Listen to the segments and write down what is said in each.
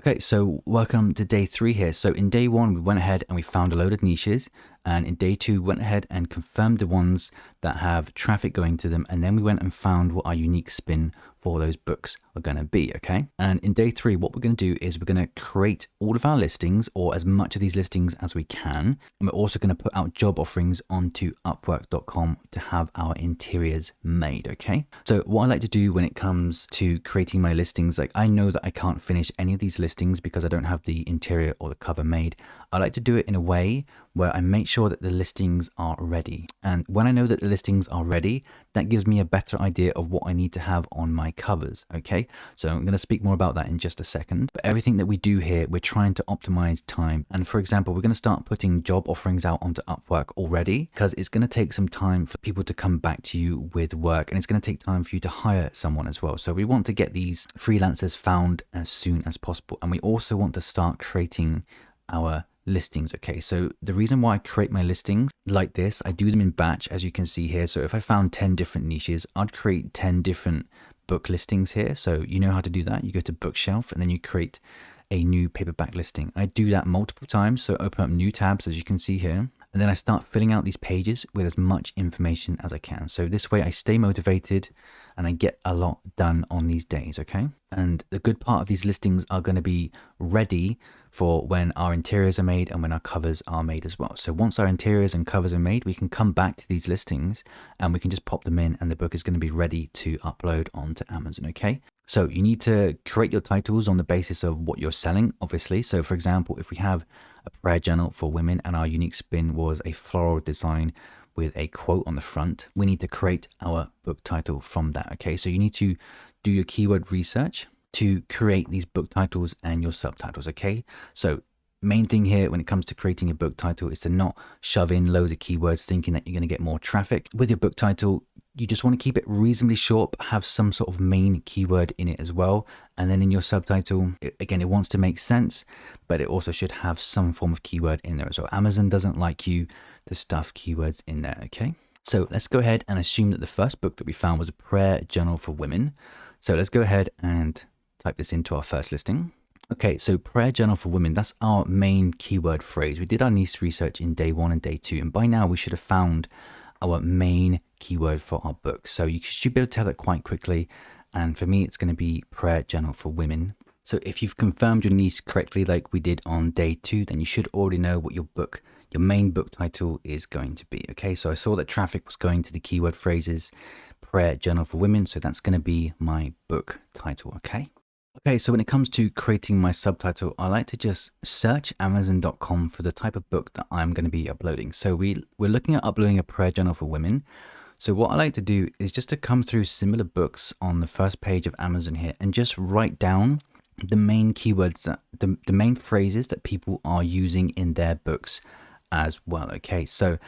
Okay, so welcome to day 3 here. So in day 1, we went ahead and we found a load of niches. And in day 2, we went ahead and confirmed the ones that have traffic going to them. And then we went and found what our unique spin for those books are going to be, okay? And in day 3, what we're going to do is we're going to create all of our listings, or as much of these listings as we can. And we're also going to put out job offerings onto upwork.com to have our interiors made, okay? So what I like to do when it comes to creating my listings, like I know that I can't finish any of these listings because I don't have the interior or the cover made. I like to do it in a way where I make sure that the listings are ready. And when I know that the listings are ready, that gives me a better idea of what I need to have on my covers, okay? So I'm going to speak more about that in just a second. But everything that we do here, we're trying to optimize time. And for example, we're going to start putting job offerings out onto Upwork already because it's going to take some time for people to come back to you with work, and it's going to take time for you to hire someone as well. So we want to get these freelancers found as soon as possible. And we also want to start creating our listings. Okay, so the reason why I create my listings like this, I do them in batch, as you can see here. So if I found 10 different niches, I'd create 10 different book listings here. So you know how to do that. You go to bookshelf and then you create a new paperback listing. I do that multiple times. So open up new tabs, as you can see here. And then I start filling out these pages with as much information as I can. So this way I stay motivated and I get a lot done on these days, okay? And the good part of these listings are going to be ready for when our interiors are made and when our covers are made as well. So once our interiors and covers are made, we can come back to these listings and we can just pop them in and the book is going to be ready to upload onto Amazon, okay? So you need to create your titles on the basis of what you're selling, obviously. So for example, if we have a prayer journal for women and our unique spin was a floral design with a quote on the front, we need to create our book title from that, okay? So you need to do your keyword research to create these book titles and your subtitles, okay? So main thing here when it comes to creating a book title is to not shove in loads of keywords thinking that you're going to get more traffic. With your book title, you just want to keep it reasonably short, but have some sort of main keyword in it as well. And then in your subtitle, again, it wants to make sense, but it also should have some form of keyword in there as well. Amazon doesn't like you to stuff keywords in there, okay? So let's go ahead and assume that the first book that we found was a prayer journal for women. So let's go ahead and type this into our first listing. Okay, so prayer journal for women, that's our main keyword phrase. We did our niche research in day 1 and day 2, and by now we should have found our main keyword for our book. So you should be able to tell that quite quickly. And for me, it's going to be prayer journal for women. So if you've confirmed your niche correctly, like we did on day 2, then you should already know what your main book title is going to be. Okay, so I saw that traffic was going to the keyword phrases prayer journal for women. So that's going to be my book title. Okay, so when it comes to creating my subtitle, I like to just search Amazon.com for the type of book that I'm going to be uploading. So we're looking at uploading a prayer journal for women. So what I like to do is just to come through similar books on the first page of Amazon here and just write down the main keywords, that the main phrases that people are using in their books as well. Okay, so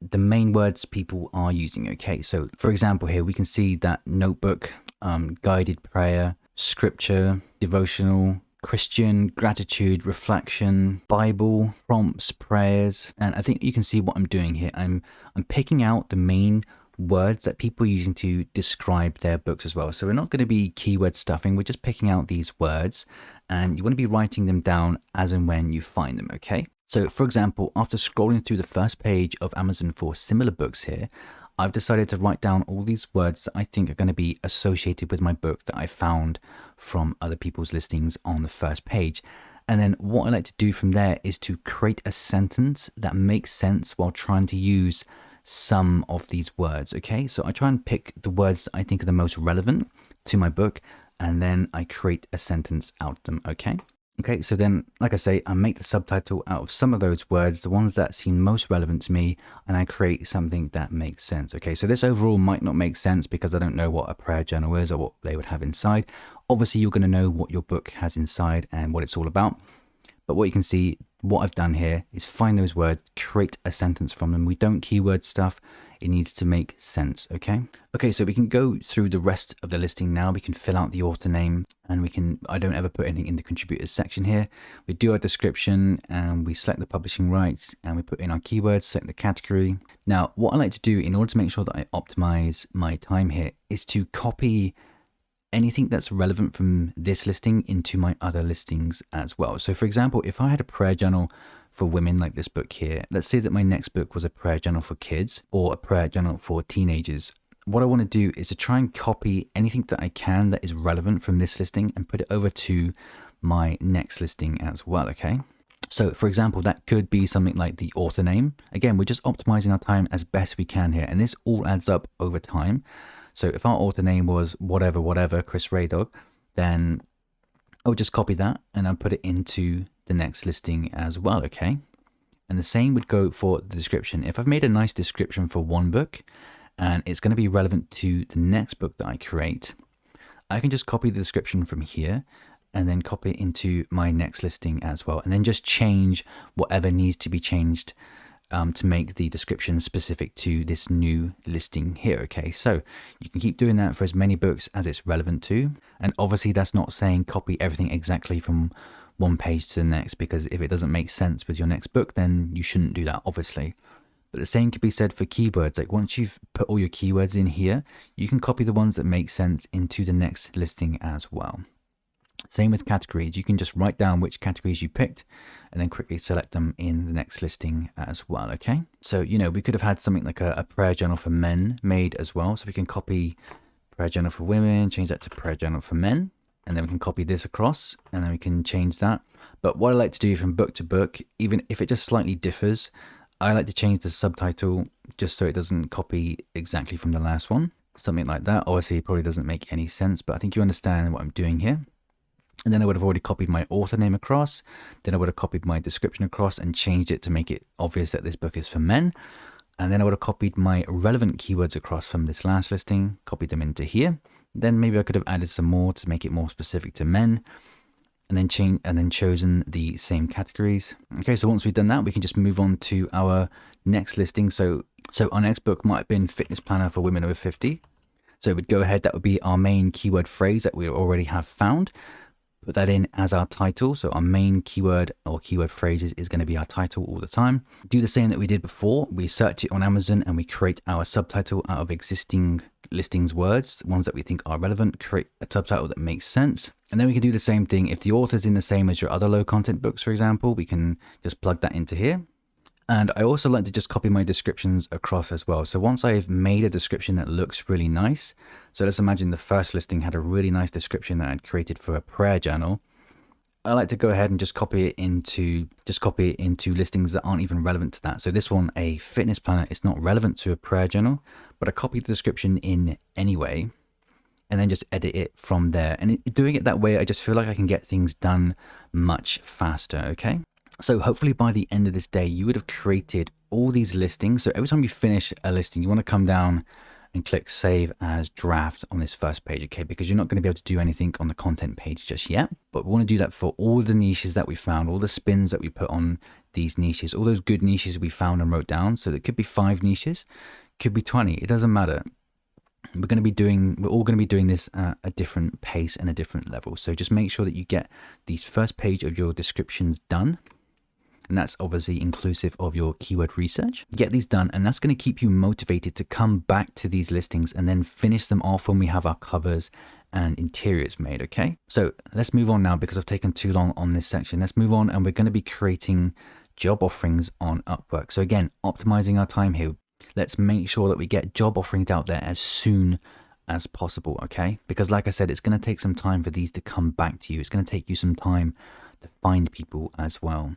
the main words people are using. Okay, so for example here, we can see that notebook, guided prayer, scripture, devotional, Christian, gratitude, reflection, Bible, prompts, prayers. And I think you can see what I'm doing here. I'm picking out the main words that people are using to describe their books as well. So we're not going to be keyword stuffing. We're just picking out these words and you want to be writing them down as and when you find them, okay? So for example, after scrolling through the first page of Amazon for similar books here, I've decided to write down all these words that I think are going to be associated with my book that I found from other people's listings on the first page. And then what I like to do from there is to create a sentence that makes sense while trying to use some of these words, okay? So I try and pick the words that I think are the most relevant to my book, and then I create a sentence out of them, okay? Okay, so then, like I say, I make the subtitle out of some of those words, the ones that seem most relevant to me, and I create something that makes sense. Okay, so this overall might not make sense because I don't know what a prayer journal is or what they would have inside. Obviously, you're going to know what your book has inside and what it's all about. But what you can see, what I've done here is find those words, create a sentence from them. We don't keyword stuff. It needs to make sense, okay? Okay, so we can go through the rest of the listing now. We can fill out the author name and I don't ever put anything in the contributors section here. We do our description and we select the publishing rights and we put in our keywords, select the category. Now, what I like to do in order to make sure that I optimize my time here is to copy anything that's relevant from this listing into my other listings as well. So for example, if I had a prayer journal for women like this book here, let's say that my next book was a prayer journal for kids or a prayer journal for teenagers. What I want to do is to try and copy anything that I can that is relevant from this listing and put it over to my next listing as well, okay? So for example, that could be something like the author name. Again, we're just optimizing our time as best we can here, and this all adds up over time. So if our author name was whatever, Chris Raydog, then I'll just copy that and I'll put it into the next listing as well, okay? And the same would go for the description. If I've made a nice description for one book and it's going to be relevant to the next book that I create, I can just copy the description from here and then copy it into my next listing as well. And then just change whatever needs to be changed to make the description specific to this new listing here, okay? So you can keep doing that for as many books as it's relevant to. And obviously that's not saying copy everything exactly from one page to the next, because if it doesn't make sense with your next book, then you shouldn't do that, obviously. But the same could be said for keywords. Like once you've put all your keywords in here, you can copy the ones that make sense into the next listing as well. Same with categories. You can just write down which categories you picked and then quickly select them in the next listing as well, okay? So, you know, we could have had something like a prayer journal for men made as well. So we can copy prayer journal for women, change that to prayer journal for men, and then we can copy this across and then we can change that. But what I like to do from book to book, even if it just slightly differs, I like to change the subtitle just so it doesn't copy exactly from the last one. Something like that. Obviously, it probably doesn't make any sense, but I think you understand what I'm doing here. And then I would have already copied my author name across. Then I would have copied my description across and changed it to make it obvious that this book is for men. And then I would have copied my relevant keywords across from this last listing, copied them into here. Then maybe I could have added some more to make it more specific to men, and then chosen the same categories. Okay, so once we've done that, we can just move on to our next listing. So our next book might have been Fitness Planner for Women Over 50. So we'd go ahead, that would be our main keyword phrase that we already have found. Put that in as our title. So our main keyword or keyword phrases is going to be our title all the time. Do the same that we did before. We search it on Amazon and we create our subtitle out of existing listings words, ones that we think are relevant, create a subtitle that makes sense. And then we can do the same thing. If the author's in the same as your other low content books, for example, we can just plug that into here. And I also like to just copy my descriptions across as well. So once I've made a description that looks really nice, so let's imagine the first listing had a really nice description that I'd created for a prayer journal. I like to go ahead and just copy it into listings that aren't even relevant to that. So this one, a fitness planner, is not relevant to a prayer journal, but I copied the description in anyway, and then just edit it from there. And doing it that way, I just feel like I can get things done much faster, okay? So hopefully by the end of this day, you would have created all these listings. So every time you finish a listing, you want to come down and click save as draft on this first page, okay? Because you're not going to be able to do anything on the content page just yet. But we want to do that for all the niches that we found, all the spins that we put on these niches, all those good niches we found and wrote down. So it could be 5 niches, could be 20, it doesn't matter. We're all going to be doing this at a different pace and a different level. So just make sure that you get these first page of your descriptions done. And that's obviously inclusive of your keyword research. Get these done, and that's going to keep you motivated to come back to these listings and then finish them off when we have our covers and interiors made, okay? So let's move on now because I've taken too long on this section. Let's move on, and we're going to be creating job offerings on Upwork. So again, optimizing our time here. Let's make sure that we get job offerings out there as soon as possible, okay? Because like I said, it's going to take some time for these to come back to you. It's going to take you some time to find people as well.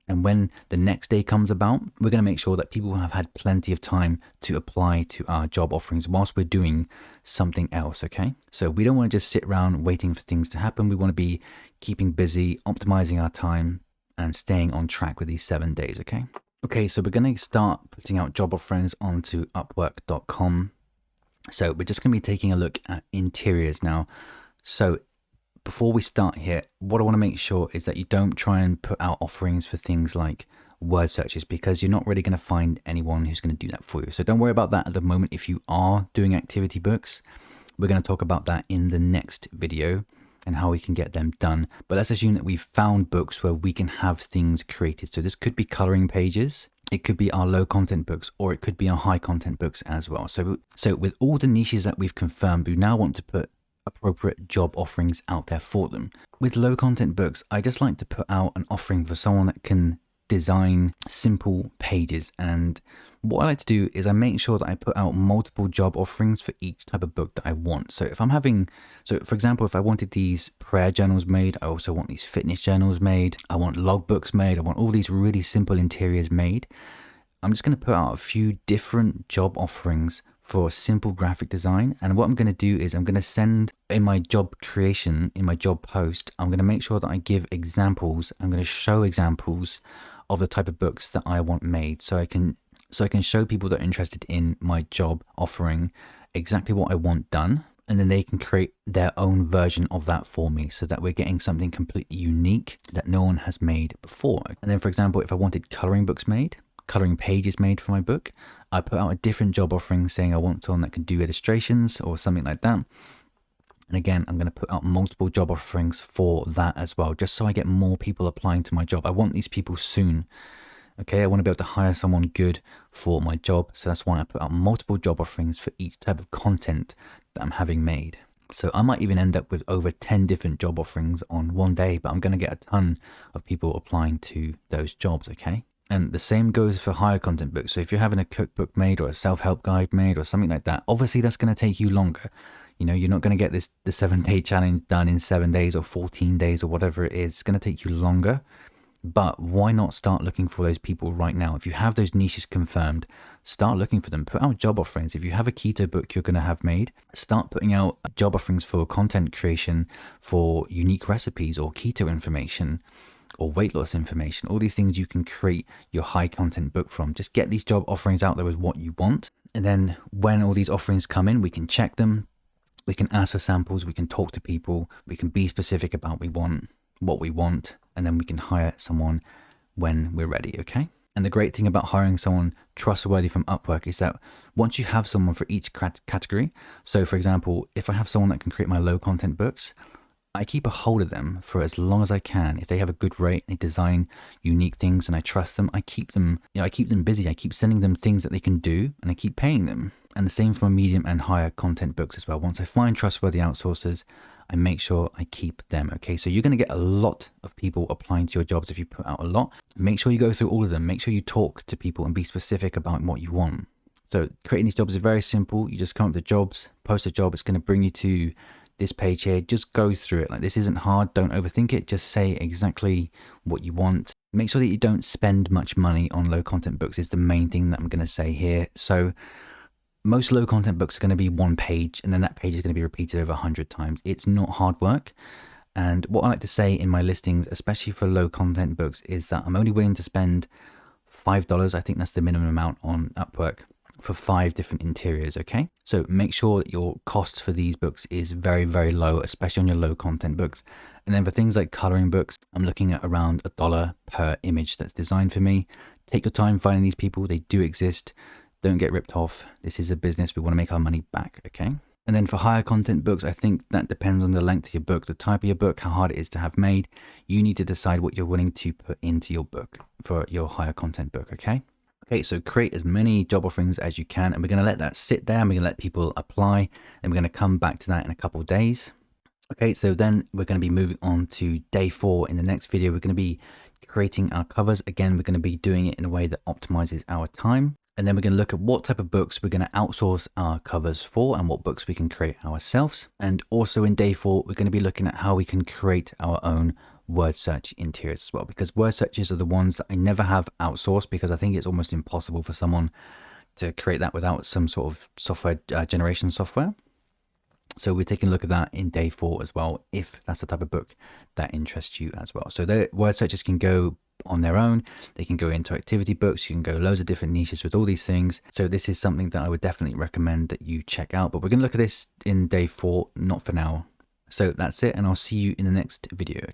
And when the next day comes about, we're going to make sure that people have had plenty of time to apply to our job offerings whilst we're doing something else, okay? So we don't want to just sit around waiting for things to happen. We want to be keeping busy, optimizing our time, and staying on track with these 7 days, okay? Okay, so we're going to start putting out job offerings onto Upwork.com. So we're just going to be taking a look at interiors now. So before we start here, what I want to make sure is that you don't try and put out offerings for things like word searches, because you're not really going to find anyone who's going to do that for you. So don't worry about that at the moment. If you are doing activity books, we're going to talk about that in the next video and how we can get them done. But let's assume that we've found books where we can have things created. So this could be coloring pages, it could be our low content books, or it could be our high content books as well. So with all the niches that we've confirmed, we now want to put appropriate job offerings out there for them. With low content books, I just like to put out an offering for someone that can design simple pages. And what I like to do is I make sure that I put out multiple job offerings for each type of book that I want. So for example, if I wanted these prayer journals made, I also want these fitness journals made, I want logbooks made, I want all these really simple interiors made. I'm just going to put out a few different job offerings for simple graphic design. And what I'm going to do is I'm going to send in my job creation, in my job post, I'm going to make sure that I give examples. I'm going to show examples of the type of books that I want made. So I can show people that are interested in my job offering exactly what I want done. And then they can create their own version of that for me so that we're getting something completely unique that no one has made before. And then, for example, if I wanted coloring books made, coloring pages made for my book, I put out a different job offering saying I want someone that can do illustrations or something like that. And again, I'm going to put out multiple job offerings for that as well, just so I get more people applying to my job. I want these people soon. Okay, I want to be able to hire someone good for my job. So that's why I put out multiple job offerings for each type of content that I'm having made. So I might even end up with over 10 different job offerings on one day, but I'm going to get a ton of people applying to those jobs, okay? And the same goes for higher content books. So if you're having a cookbook made or a self-help guide made or something like that, obviously that's going to take you longer. You know, you're not going to get the 7-day challenge done in 7 days or 14 days or whatever it is. It's going to take you longer. But why not start looking for those people right now? If you have those niches confirmed, start looking for them. Put out job offerings. If you have a keto book you're going to have made, start putting out job offerings for content creation, for unique recipes or keto information or weight loss information. All these things you can create your high content book from. Just get these job offerings out there with what you want. And then when all these offerings come in, we can check them. We can ask for samples. We can talk to people. We can be specific about what we want. And then we can hire someone when we're ready, okay? And the great thing about hiring someone trustworthy from Upwork is that once you have someone for each category, so for example, if I have someone that can create my low content books, I keep a hold of them for as long as I can. If they have a good rate, they design unique things and I trust them, I keep them busy. I keep sending them things that they can do and I keep paying them. And the same for my medium and higher content books as well. Once I find trustworthy outsourcers, I make sure I keep them, okay? So you're going to get a lot of people applying to your jobs if you put out a lot. Make sure you go through all of them. Make sure you talk to people and be specific about what you want. So creating these jobs is very simple. You just come up with jobs, post a job. It's going to bring you to this page here. Just go through it. Like, this isn't hard. Don't overthink it. Just say exactly what you want. Make sure that you don't spend much money on low content books is the main thing that I'm going to say here. So most low content books are going to be one page and then that page is going to be repeated over 100 times. It's not hard work. And what I like to say in my listings, especially for low content books, is that I'm only willing to spend $5. I think that's the minimum amount on Upwork for 5 different interiors, okay? So make sure that your cost for these books is very, very low, especially on your low content books. And then for things like coloring books, I'm looking at around $1 per image that's designed for me. Take your time finding these people. They do exist. Don't get ripped off. This is a business. We want to make our money back, okay? And then for higher content books, I think that depends on the length of your book, the type of your book, how hard it is to have made. You need to decide what you're willing to put into your book for your higher content book, okay? Okay, so create as many job offerings as you can, and we're going to let that sit there, and we're going to let people apply, and we're going to come back to that in a couple of days. Okay, so then we're going to be moving on to day 4. In the next video, we're going to be creating our covers. Again, we're going to be doing it in a way that optimizes our time. And then we're going to look at what type of books we're going to outsource our covers for and what books we can create ourselves. And also in day 4, we're going to be looking at how we can create our own word search interiors as well, because word searches are the ones that I never have outsourced because I think it's almost impossible for someone to create that without some sort of software generation software. So we're taking a look at that in day 4 as well, if that's the type of book that interests you as well. So the word searches can go on their own. They can go into activity books. You can go loads of different niches with all these things. So this is something that I would definitely recommend that you check out. But we're going to look at this in day 4, not for now. So that's it. And I'll see you in the next video.